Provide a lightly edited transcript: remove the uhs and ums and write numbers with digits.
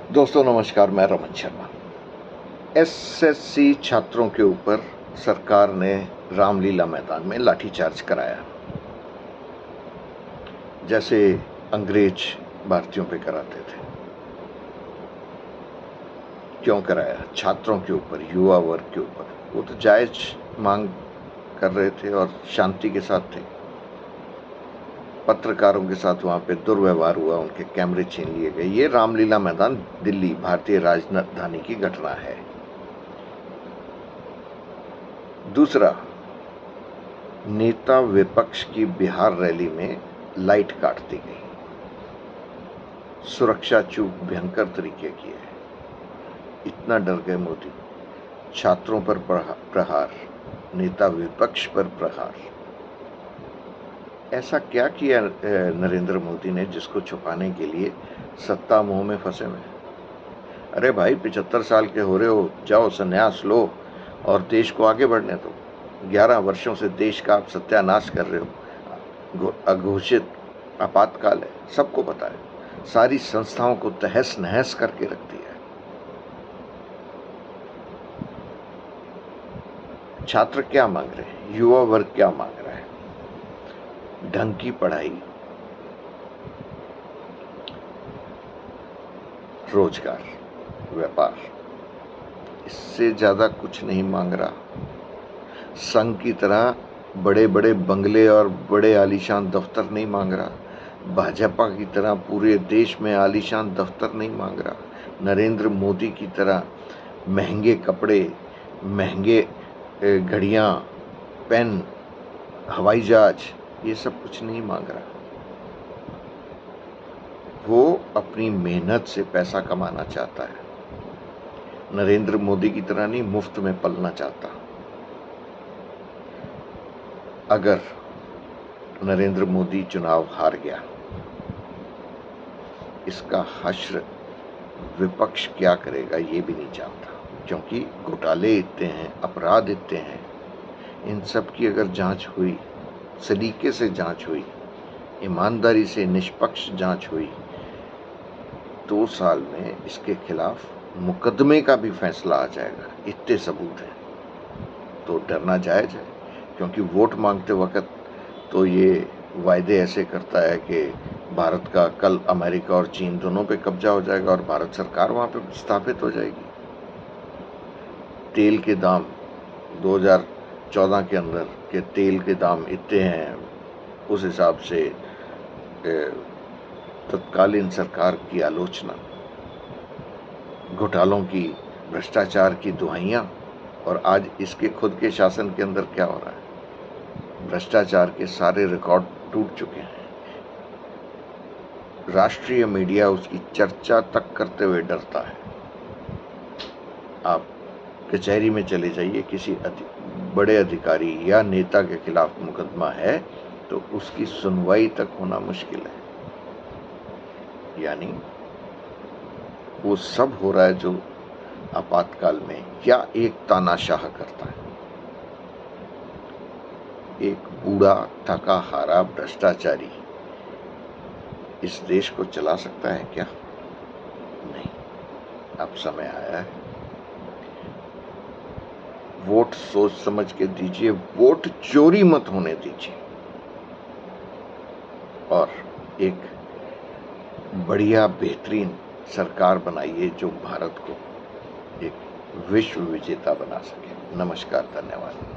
दोस्तों नमस्कार, मैं रमन शर्मा। एसएससी छात्रों के ऊपर सरकार ने रामलीला मैदान में लाठीचार्ज कराया, जैसे अंग्रेज भारतीयों पे कराते थे। क्यों कराया? छात्रों के ऊपर, युवा वर्ग के ऊपर। वो तो जायज मांग कर रहे थे और शांति के साथ थे। पत्रकारों के साथ वहां पे दुर्व्यवहार हुआ, उनके कैमरे छीन लिए गए। ये रामलीला मैदान दिल्ली, भारतीय राजधानी की घटना है। दूसरा, नेता विपक्ष की बिहार रैली में लाइट काट दी गई। सुरक्षा चूक भयंकर तरीके की है। इतना डर गए मोदी। छात्रों पर प्रहार, नेता विपक्ष पर प्रहार। ऐसा क्या किया नरेंद्र मोदी ने जिसको छुपाने के लिए सत्ता मोह में फंसे हुए? अरे भाई, 75 साल के हो रहे हो, जाओ संन्यास लो और देश को आगे बढ़ने दो। 11 वर्षों से देश का आप सत्यानाश कर रहे हो। अघोषित आपातकाल है, सबको पता है। सारी संस्थाओं को तहस नहस करके रख दिया है। छात्र क्या मांग रहे हैं? युवा वर्ग क्या मांग रहा है? ढंग की पढ़ाई, रोजगार, व्यापार। इससे ज्यादा कुछ नहीं मांग रहा। संघ की तरह बड़े बड़े बंगले और बड़े आलीशान दफ्तर नहीं मांग रहा। भाजपा की तरह पूरे देश में आलीशान दफ्तर नहीं मांग रहा। नरेंद्र मोदी की तरह महंगे कपड़े, महंगे घड़ियां, पेन, हवाई जहाज, ये सब कुछ नहीं मांग रहा। वो अपनी मेहनत से पैसा कमाना चाहता है। नरेंद्र मोदी की तरह नहीं मुफ्त में पलना चाहता। अगर नरेंद्र मोदी चुनाव हार गया, इसका हश्र विपक्ष क्या करेगा ये भी नहीं जानता, क्योंकि घोटाले इतने हैं, अपराध इतने हैं। इन सब की अगर जांच हुई, सलीके से जांच हुई, ईमानदारी से निष्पक्ष जांच हुई, 2 साल में इसके खिलाफ मुकदमे का भी फैसला आ जाएगा। इतने सबूत हैं। तो डरना जायज है, क्योंकि वोट मांगते वक्त तो ये वायदे ऐसे करता है कि भारत का कल अमेरिका और चीन दोनों पे कब्जा हो जाएगा और भारत सरकार वहां पे स्थापित हो जाएगी। तेल के दाम 2014 के अंदर के तेल के दाम इतने हैं, उस हिसाब से तत्कालीन सरकार की आलोचना, घोटालों की, भ्रष्टाचार की दुहाइयां। और आज इसके खुद के शासन के अंदर क्या हो रहा है? भ्रष्टाचार के सारे रिकॉर्ड टूट चुके हैं। राष्ट्रीय मीडिया उसकी चर्चा तक करते हुए डरता है। आप कचहरी में चले जाइए, किसी बड़े अधिकारी या नेता के खिलाफ मुकदमा है तो उसकी सुनवाई तक होना मुश्किल है। यानी वो सब हो रहा है जो आपातकाल में क्या एक तानाशाह करता है। एक बूढ़ा थका हारा भ्रष्टाचारी इस देश को चला सकता है क्या? नहीं। अब समय आया है। वोट सोच समझ के दीजिए, वोट चोरी मत होने दीजिए और एक बढ़िया बेहतरीन सरकार बनाइए जो भारत को एक विश्व विजेता बना सके। नमस्कार, धन्यवाद।